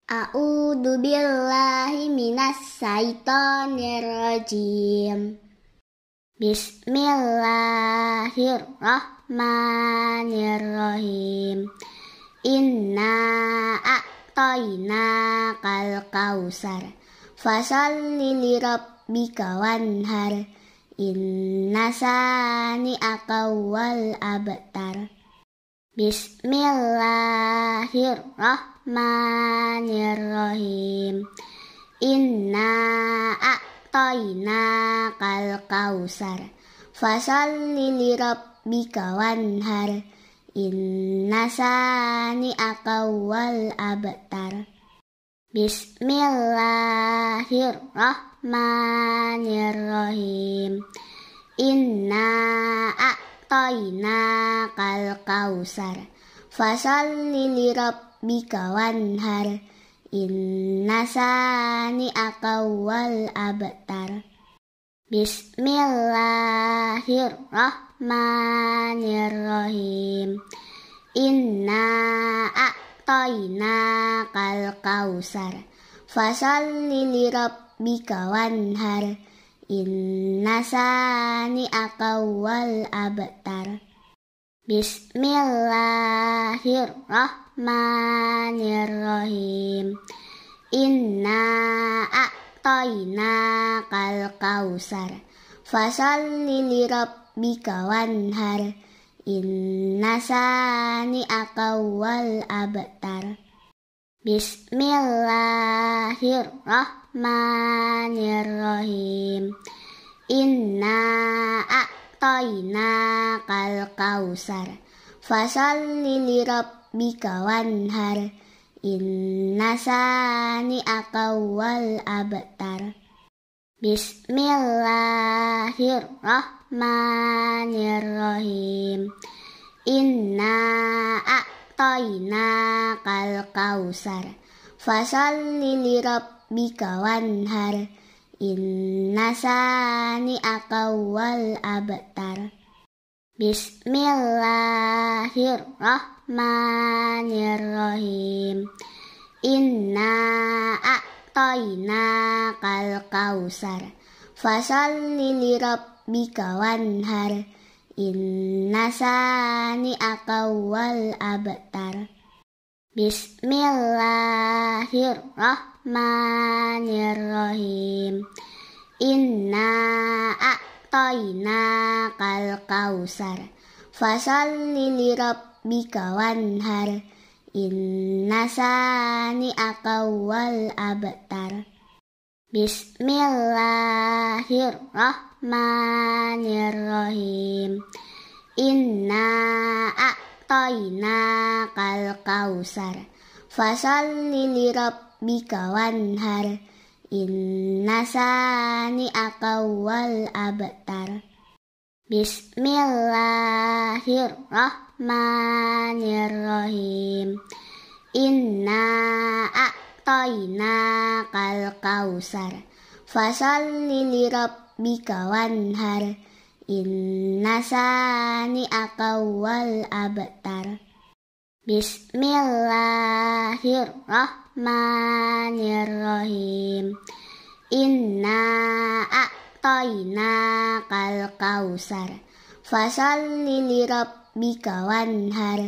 A'udzu billahi minas syaitonir rajim. Bismillahirrahmanirrahim. Inna a'tainakal kausar. Fasholli lirabbika wanhar. Inna sani'aka wal abtar. Bismillahirrahmanirrahim. Inna a'tainakal kausar. Fasholli lirabbika wanhar. Inna sani'aka wal abtar. Bismillahirrahmanirrahim. Inna a'tainakal kausar. Fasholli lirabbika wanhar. Inna sani'aka wal abtar. Bismillahirrahmanirrahim. Inna a'tainakal kausar. Fasholli lirabbika wanhar. Inna sani'aka wal abtar. Bismillahirrahmanirrahim. Inna a'tainakal kausar. Fasholli lirabbika wanhar. Inna sani'aka wal abtar. Bismillahirrahmanirrahim. Inna a'tainakal kausar. Fasholli lirabbika wanhar. Inna sani'aka wal abtar. Bismillahirrahmanirrahim. Inna a'tainakal kausar. Fasholli lirabbika wanhar. Inna sani'aka wal abtar. Bismillahirrahmanirrahim. Inna a'tainakal kausar. Fasholli lirabbika wanhar. Inna sani'aka wal abtar. Bismillahirrahmanirrahim. Inna a'tainakal kausar. Fasholli lirabbika wanhar. Inna sani'aka wal abtar. Bismillahirrahmanirrahim. Inna a'tainakal kausar. Fasholli lirabbika wanhar. Inna sani'aka wal abtar. Bismillahirrahmanirrahim. Inna a'tainakal kausar. Fasholli lirabbika wanhar. Inna sani'aka wal abtar. Bismillahirrahmanirrahim. Inna a'tainakal kausar. Fasholli lirabbika wanhar.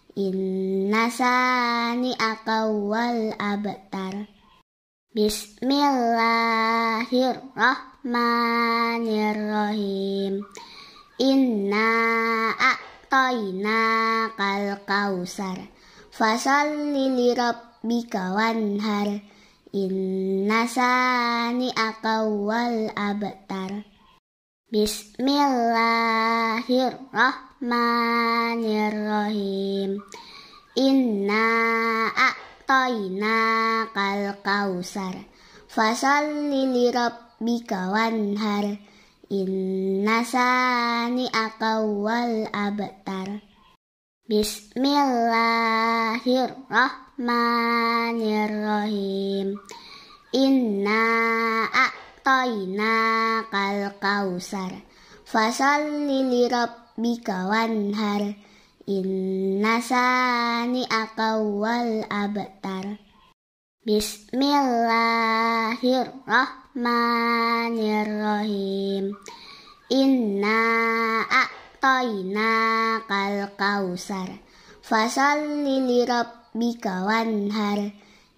Inna sani'aka wal abtar. Bismillahirrahmanirrahim. Inna a'tainakal kausar. Fasholli lirabbika wanhar. Inna sani'aka wal abtar. Bismillahirrahmanirrahim. Inna a'tainakal kausar. Fasholli lirabbika wanhar. Inna sani'aka wal abtar. Bismillahirrahmanirrahim. Inna a'tainakal kausar. Fasholli lirabbika wanhar. Inna sani'aka wal abtar. Bismillahirrahmanirrahim. Inna a'tainakal kausar. Fasalli lirabbika wanhar.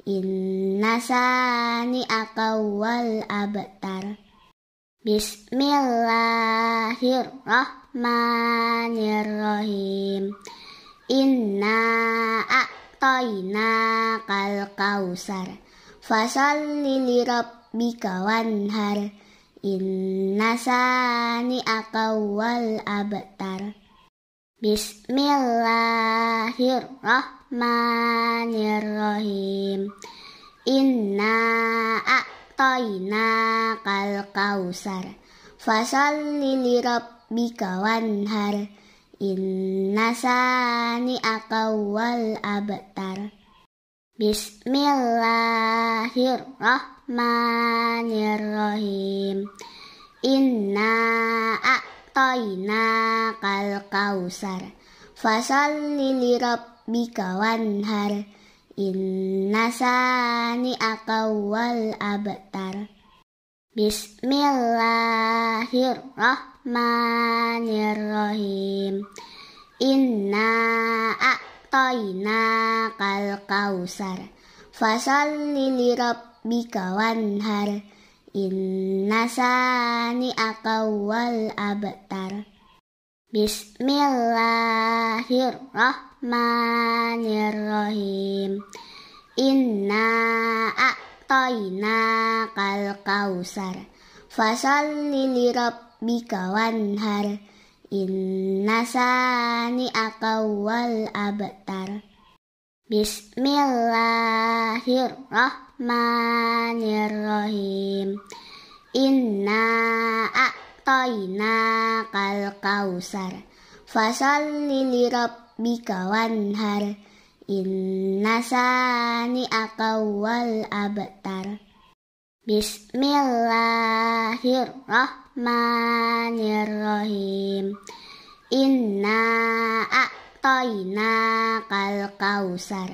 Inna sani'aka wal abtar. Bismillahirrahmanirrahim. Inna a'tainakal kausar. Fasalli lirabbika wanhar. Inna sani'aka wal abtar. Bismillahirrahmanirrahim. Inna a'tainakal kausar. Fasalli lirabbika wanhar. Inna sani'aka wal abtar. Bismillahirrahmanirrahim. Inna a'tainakal kausar. Fasalli lirabbika wanhar. Inna sani'aka wal abtar. Bismillahirrahmanirrahim. Inna a'tainakal kausar. Fasalli lirabbika wanhar. Inna sani'aka wal abtar. Bismillahirrahmanirrahim. Inna a'tainakal kausar. Fasalli lirabbika wanhar. Inna sani'aka wal abtar. Bismillahirrahmanirrahim. Inna a'tainakal kausar. Fasalli lirabbika wanhar. Inna sani'aka wal abtar. Bismillahirrahmanirrahim. Inna a'tainakal kausar.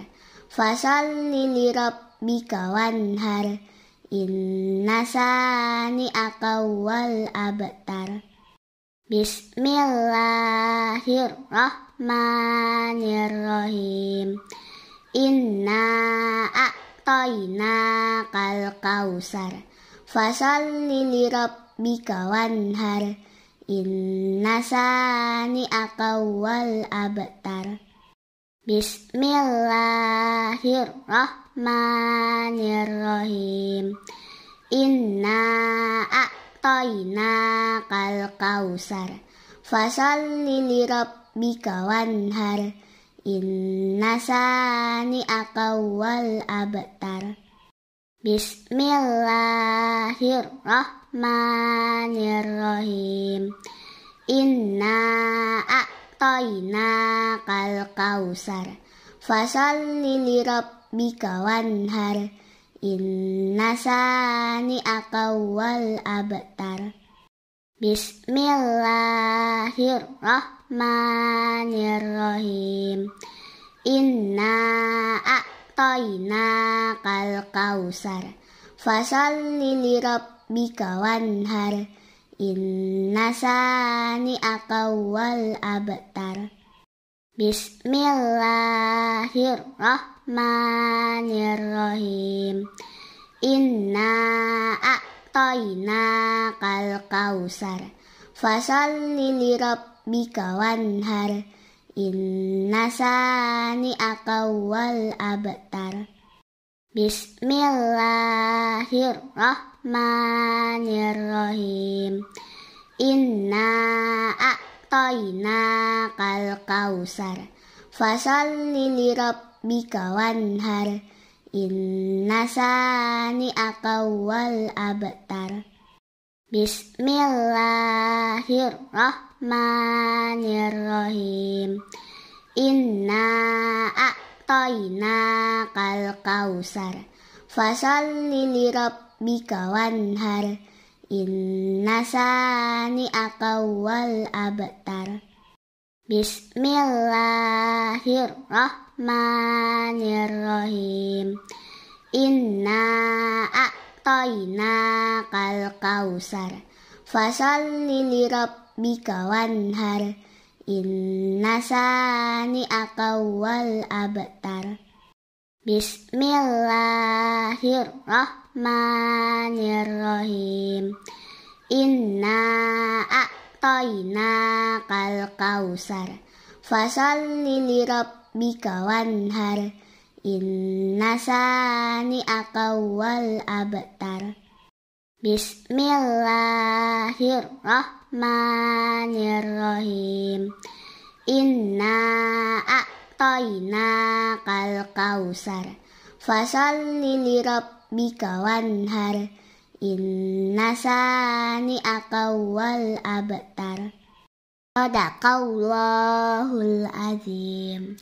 Fasalli lirabbika wanhar. Inna sani'aka wal abtar. Bismillahirrahmanirrahim. Inna a'tainakal kausar. Fasalli lirabbika wanhar. Inna sani'aka wal abtar. Bismillahirrahmanirrahim. Inna a'tainakal kausar. Fasalli lirabbika wanhar. Inna sani'aka wal abtar. Bismillahirrahmanirrahim. Inna a'tainakal kausar. Fasalli lirabbika wanhar. Inna sani'aka wal abtar. Bismillahirrahmanirrahim. Inna a'tainakal kausar. Fasalli lirabbika wanhar. Inna sani'aka wal abtar. Bismillahirrahmanirrahim. Inna a'tainakal kausar. Fasalli lirabbika wanhar. Inna sani'aka wal abtar. Bismillahirrahmanirrahim. Inna a'tainakal kausar. Fasalli lirabbika wanhar. Inna sani'aka wal abtar. Bismillahirrahmanirrahim. Inna a'tainakal kausar. Fasalli lirabbika wanhar. Inna sani'aka wal abtar. Bismillahirrahmanirrahim. Inna a'tainakal kausar fasalli lirabbika wanhar. Inna sani'aka wal abtar. Bismillahirrahmanirrahim. Inna a'tainakal kausar fasalli lirabbika wanhar. Inna sani'aka wal abtar. Bismillahirrahmanirrahim. Inna a'tainakal kausar fasalli lirabbika wanhar. Inna sani'aka wal abtar. Shadaqallahul azim.